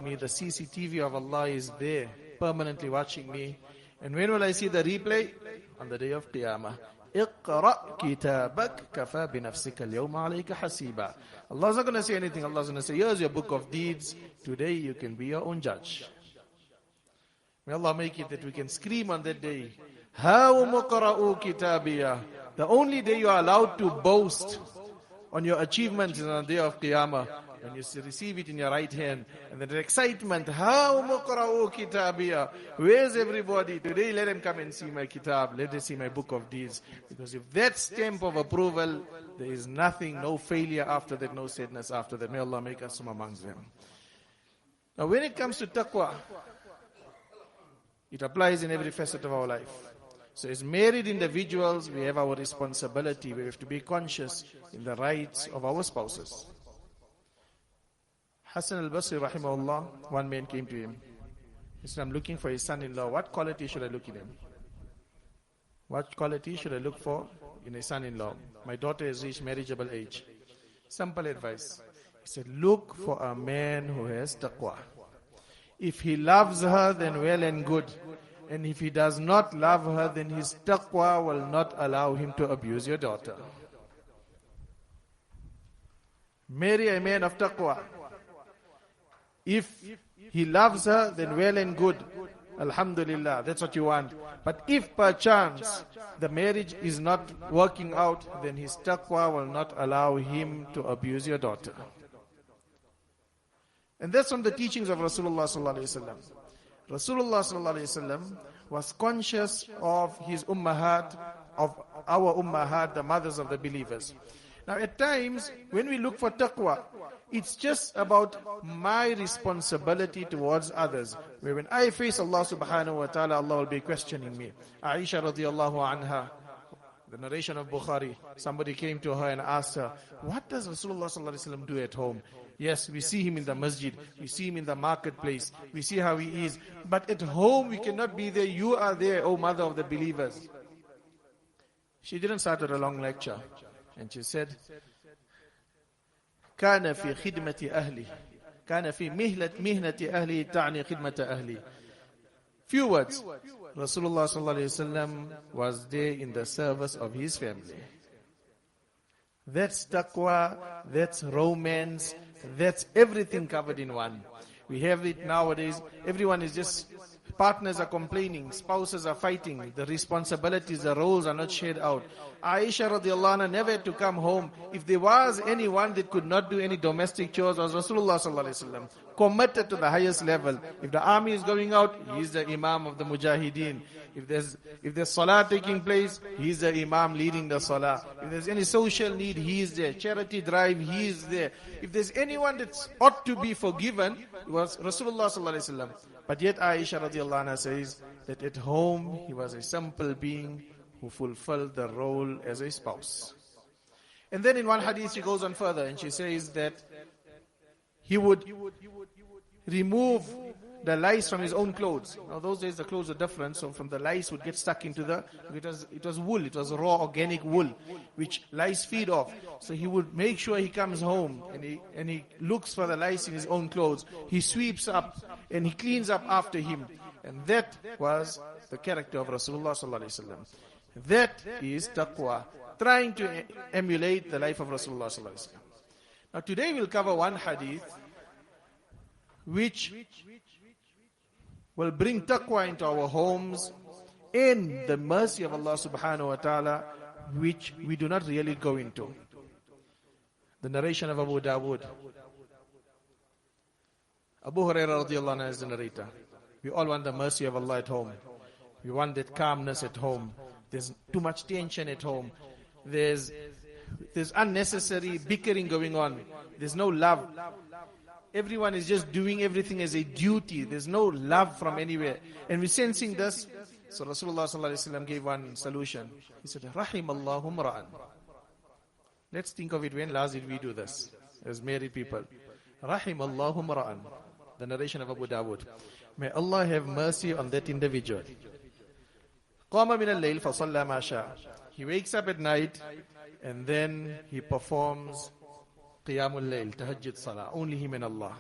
me. The CCTV of Allah is there, permanently watching me. And when will I see the replay? On the day of Qiyamah. اقرأ كتابك كفى بنفسك اليوم عليك حسيبا. Allah is not going to say anything. Allah is going to say, here's your book of deeds. Today you can be your own judge. May Allah make it that we can scream on that day. هَاوْمُ قَرَأُوا كِتَابِيَا. The only day you are allowed to boast on your achievements is on the day of Qiyamah. When you receive it in your right hand. And the excitement. هَاوْمُ قَرَأُوا كِتَابِيَا. Where's everybody? Today let them come and see my kitab. Let them see my book of deeds. Because if that stamp of approval, there is nothing, no failure after that, no sadness after that. May Allah make us from amongst them. Now when it comes to taqwa, it applies in every facet of our life. So as married individuals, we have our responsibility. We have to be conscious in the rights of our spouses. Hassan al-Basri rahimahullah, one man came to him. He said, I'm looking for a son-in-law. What quality should I look in him? What quality should I look for in a son-in-law? My daughter has reached marriageable age. Simple advice. He said, look for a man who has taqwa. If he loves her, then well and good. And if he does not love her, then his taqwa will not allow him to abuse your daughter. Marry a man of taqwa. If he loves her, then well and good. Alhamdulillah, that's what you want. But if perchance the marriage is not working out, then his taqwa will not allow him to abuse your daughter. And that's from the teachings of Rasulullah sallallahu alaihi wasallam. Rasulullah sallallahu alaihi wasallam was conscious of his ummahat, of our ummahat, the mothers of the believers. Now at times, when we look for taqwa, it's just about my responsibility towards others. Where when I face Allah subhanahu wa ta'ala, Allah will be questioning me. Aisha radiallahu anha, the narration of Bukhari, somebody came to her and asked her, what does Rasulullah sallallahu alaihi wasallam do at home? Yes, we see him in the masjid, we see him in the marketplace, we see how he is. But at home we cannot be there. You are there, O mother of the believers. She didn't start with a long lecture. And she said, كان في خدمة أهلي كان في مهنة أهلي تعني خدمة أهلي. Few words. Rasulullah sallallahu alaihi wasallam was there in the service of his family. That's taqwa, that's romance, that's everything covered in one. We have it nowadays. Everyone is just, partners are complaining, spouses are fighting, the responsibilities, the roles are not shared out. Aisha radiallahu anha never had to come home. If there was anyone that could not do any domestic chores, was Rasulullah sallallahu alaihi wasallam, committed to the highest level. If the army is going out, he is the imam of the mujahideen. If there's salah taking place, he is the imam leading the salah. If there's any social need, he is there. Charity drive, he is there. If there's anyone that ought to be forgiven, it was Rasulullah sallallahu alaihi wasallam. But yet Aisha radiallahu anha says that at home he was a simple being who fulfilled the role as a spouse. And then in one hadith she goes on further and she says that he would remove the lice from his own clothes. Now those days the clothes were different, so from the lice would get stuck into it was wool, it was raw organic wool, which lice feed off. So he would make sure he comes home and he looks for the lice in his own clothes. He sweeps up and he cleans up after him. And that was the character of Rasulullah sallallahu alaihi wasallam. That is taqwa, trying to emulate the life of Rasulullah sallallahu alaihi wasallam. Now today we'll cover one hadith which will bring taqwa into our homes and the mercy of Allah subhanahu wa ta'ala, which we do not really go into. The narration of Abu Dawood. Abu Hurairah radiallahu anhu is the narrator. We all want the mercy of Allah at home. We want that calmness at home. There's too much tension at home. There's unnecessary bickering going on. There's no love. Everyone is just doing everything as a duty. There's no love from anywhere. And we're sensing this. So Rasulullah sallallahu alaihi wasallam gave one solution. He said, Rahimallahu mra'an. Let's think of it, when last did we do this as married people? Rahimallahu mra'an. The narration of Abu Dawood. May Allah have mercy on that individual. Qama min al-layl fa salla ma sha. He wakes up at night and then he performs Qiyamul Layl, Tahajjud Salah, only him and Allah.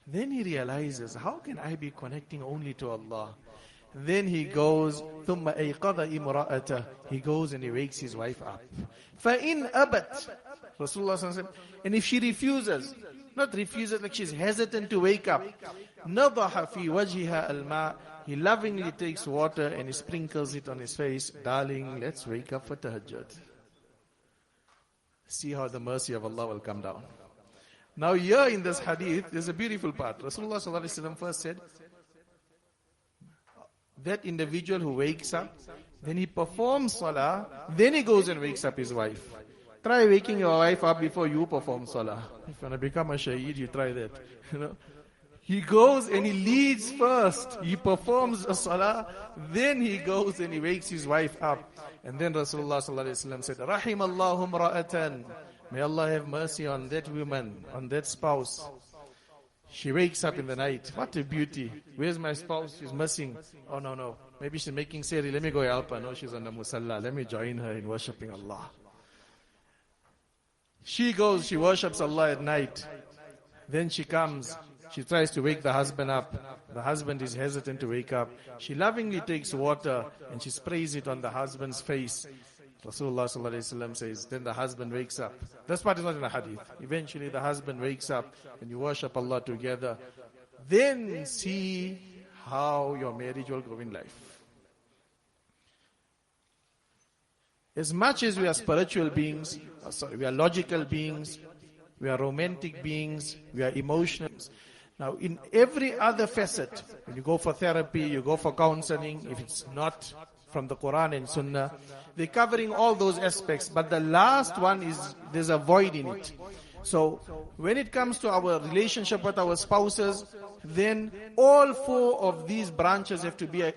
Then he realizes, how can I be connecting only to Allah? Then he goes, ثُمَّ أَيْقَظَ إِمْرَأَتَهُ. He goes and he wakes his wife up. فَإِنْ أَبَتْ. Rasulullah SAW, and if she refuses, not refuses like she's hesitant to wake up, نَضَحَ فِي وَجْهِهَا الْمَاءِ. He lovingly takes water and he sprinkles it on his face. Darling, let's wake up for tahajjud. See how the mercy of Allah will come down. Now here in this hadith, there's a beautiful part. Rasulullah SAW first said, that individual who wakes up, then he performs salah, then he goes and wakes up his wife. Try waking your wife up before you perform salah. If you want to become a shaheed, you try that. He goes and he leads first. He performs a salah, then he goes and he wakes his wife up. And then Rasulullah SAW said, Rahim Allahum ra'atan. May Allah have mercy on that woman, on that spouse. She wakes up in the night. What a beauty. Where's my spouse? She's missing. Oh, no. Maybe she's making seri. Let me go help her. No, she's on the musalla. Let me join her in worshipping Allah. She goes, she worships Allah at night. Then she comes. She tries to wake the husband up. The husband is hesitant to wake up. She lovingly takes water and she sprays it on the husband's face. Rasulullah ﷺ says, then the husband wakes up. This part is not in the hadith. Eventually the husband wakes up and you worship Allah together. Then see how your marriage will go in life. As much as we are spiritual beings, we are logical beings, we are romantic beings, we are emotional. Now in every other facet, when you go for therapy, you go for counseling, if it's not from the Quran and Sunnah, they're covering all those aspects, but the last one is, there's a void in it. So, when it comes to our relationship with our spouses, then all four of these branches have to be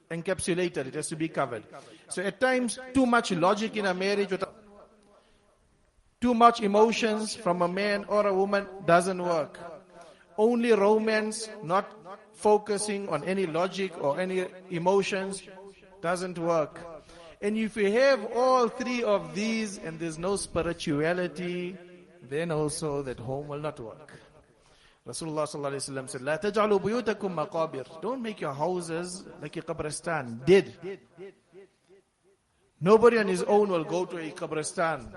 encapsulated, it has to be covered. So at times, too much logic in a marriage, too much emotions from a man or a woman doesn't work. Only romance, not focusing on any logic or any emotions, doesn't work. And if you have all three of these and there's no spirituality, then also that home will not work. Rasulullah ﷺ said, لا تجعلوا بيوتكم مقابر. Don't make your houses like a qabristan, dead. Nobody on his own will go to a qabristan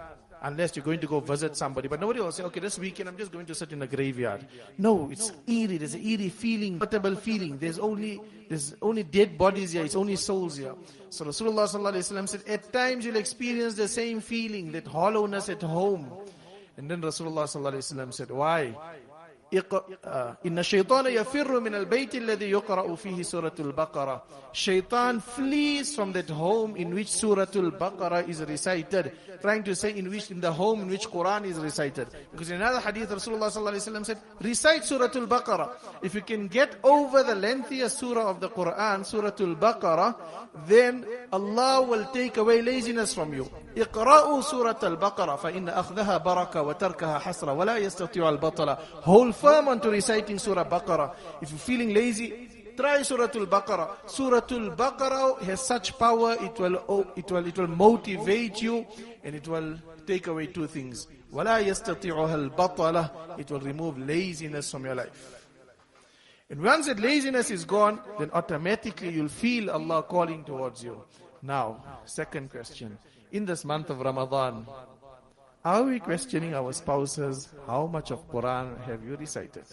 unless you're going to go visit somebody. But nobody will say, okay, this weekend I'm just going to sit in a graveyard. No, it's eerie. There's an eerie feeling, comfortable feeling. There's only dead bodies here. It's only souls here. So Rasulullah ﷺ said, at times you'll experience the same feeling, that hollowness at home. And then Rasulullah ﷺ said, why? إن الشيطان يفر من البيت الذي يقرأ فيه سورة البقرة. Shaitan flees from that home in which Surah Al-Baqarah is recited. Trying to say in the home in which Quran is recited. Because in another hadith, Rasulullah ﷺ said, recite Surah Al-Baqarah. If you can get over the lengthiest surah of the Quran, Surah Al-Baqarah, then Allah will take away laziness from you. اقرأوا سورة البقرة فإن أخذها بركة وتركها حسرة ولا يستطيع البطل. Hold firm on to reciting Surah Baqarah. If you're feeling lazy, try Surah Al-Baqarah. Surah Al-Baqarah has such power, it will motivate you and it will take away two things. ولا يستطيعها البطل. It will remove laziness from your life. And once that laziness is gone, then automatically you'll feel Allah calling towards you. Now, second question. In this month of Ramadan, are we questioning our spouses, how much of Quran have you recited?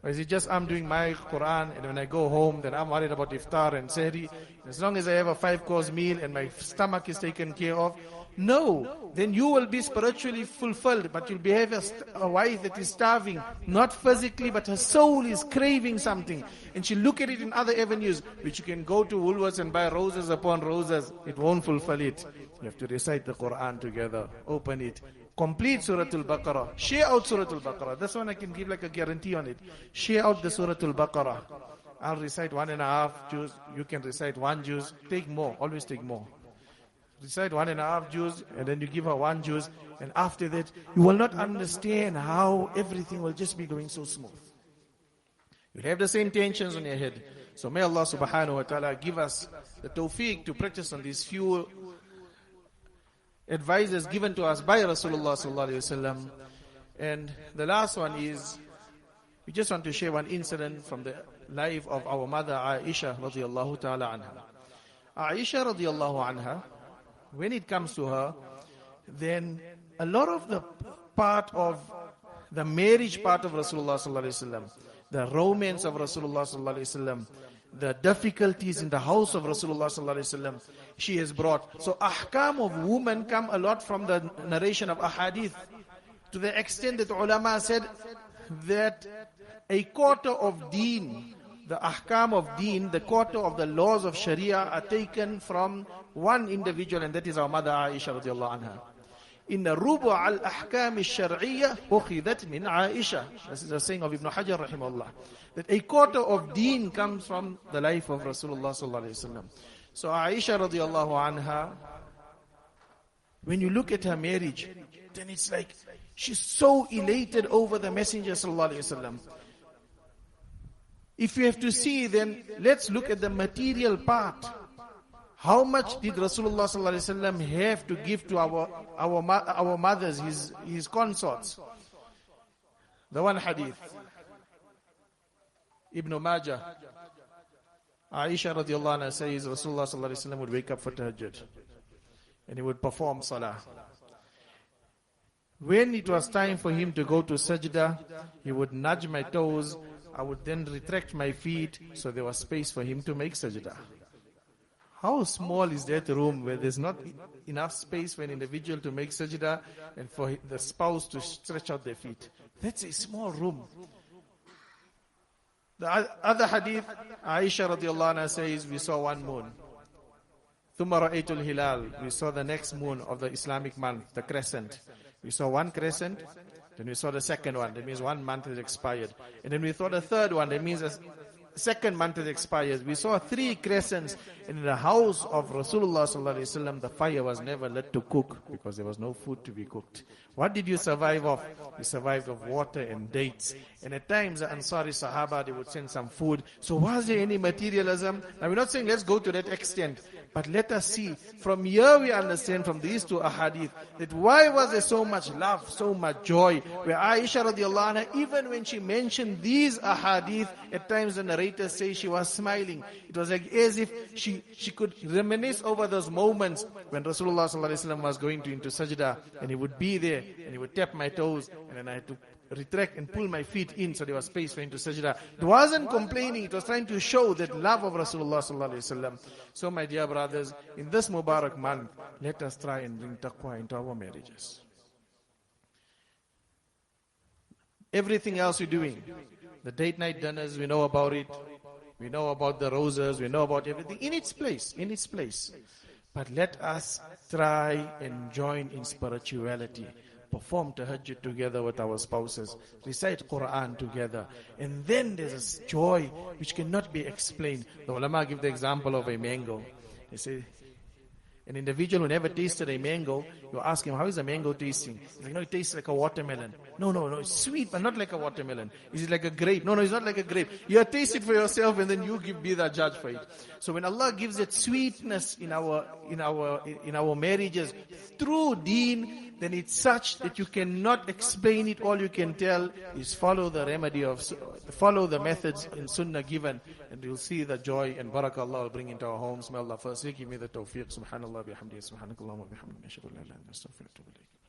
Or is it just I'm doing my Quran and when I go home then I'm worried about iftar and sehri. As long as I have a 5-course meal and my stomach is taken care of. No, then you will be spiritually fulfilled, but you'll have a wife that is starving, not physically, but her soul is craving something. And she'll look at it in other avenues, which you can go to Woolworths and buy roses upon roses. It won't fulfill it. You have to recite the Quran together, open it, complete Surah Al-Baqarah, share out Surah Al-Baqarah. This one I can give like a guarantee on it. Share out the Surah Al-Baqarah. I'll recite 1.5 juz, you can recite 1 juz, take more, always take more. Recite 1.5 juz and then you give her 1 juz, and after that you will not understand how everything will just be going so smooth. You'll have the same tensions on your head. So may Allah subhanahu wa ta'ala give us the tawfiq to practice on these few advices given to us by Rasulullah sallallahu alaihi wasallam. And the last one is We just want to share one incident from the life of our mother Aisha radiallahu ta'ala anha. Aisha radiallahu anha, when it comes to her, then a lot of the part of the marriage part of Rasulullah sallallahu alaihi wasallam, the romance of Rasulullah sallallahu alaihi wasallam, the difficulties in the house of Rasulullah sallallahu alaihi wasallam, she has brought. So ahkam of women come a lot from the narration of ahadith, to the extent that ulama said that a quarter of deen, the ahkam of deen, the quarter of the laws of sharia are taken from one individual, and that is our mother Aisha radiallahu anha. In the rubu' al-ahkam al-shar'iyya ukhidat min Aisha. This is a saying of Ibn Hajar rahimahullah, that a quarter of deen comes from the life of Rasulullah sallallahu alaihi wasallam. So Aisha radiallahu anha, when you look at her marriage, then it's like she's so elated over the Messenger sallallahu alaihi wasallam. If you have to see, then let's look at the material part. How much did Rasulullah sallallahu alaihi wasallam have to give to our mothers, his consorts? The one hadith, Ibn Majah, Aisha radiallahu anha says Rasulullah sallallahu alaihi wasallam would wake up for tahajjud and he would perform salah. When it was time for him to go to sajda, he would nudge my toes. I would then retract my feet so there was space for him to make sajda. How small is that room where there's not enough space for an individual to make sajda and for the spouse to stretch out their feet? That's a small room. The other hadith, Aisha radiallahu anha says, we saw one moon. ثُمَّ رَأَيْتُ الْهِلَالِ. We saw the next moon of the Islamic month, the crescent. We saw one crescent, then we saw the second one. That means 1 month has expired. And then we saw the third one. That means the second month has expired. We saw 3 crescents. And in the house of Rasulullah sallallahu alaihi wasallam, the fire was never lit to cook because there was no food to be cooked. What did you survive of? You survived of water and dates. And at times the Ansari Sahaba, they would send some food. So was there any materialism? Now we're not saying let's go to that extent. But let us see, from here we understand from these 2 ahadith, that why was there so much love, so much joy, where Aisha radiallahu anha, even when she mentioned these ahadith, at times the narrators say she was smiling. It was like as if she could reminisce over those moments when Rasulullah sallallahu alaihi wasallam was going into sajda, and he would be there, and he would tap my toes, and then I had to retract and pull my feet in so there was space for him to sajda. It wasn't complaining, it was trying to show that love of Rasulullah sallallahu alaihi wasallam. So my dear brothers, in this Mubarak month, let us try and bring taqwa into our marriages. Everything else we're doing, the date night dinners, we know about it. We know about the roses, we know about everything in its place, But let us try and join in spirituality. Perform tahajjud together with our spouses, recite Quran together, and then there's a joy which cannot be explained. The ulama give the example of a mango. They say, an individual who never tasted a mango, you ask him, how is a mango tasting? He's like, no, it tastes like a watermelon. No, it's sweet, but not like a watermelon. Is it like a grape? No, it's not like a grape. You taste it for yourself, and then you be the judge for it. So when Allah gives that sweetness in our marriages through deen, then it's such that you cannot explain it. All you can tell is follow the methods in Sunnah given, and you'll see the joy and barakah Allah will bring into our homes. May Allah firstly give me the tawfiq. Subhanallah bihamdihi, subhanakallah wa bihamdihi, ashhadu an la ilaha illa anta, astaghfiruka wa atubu ilayk.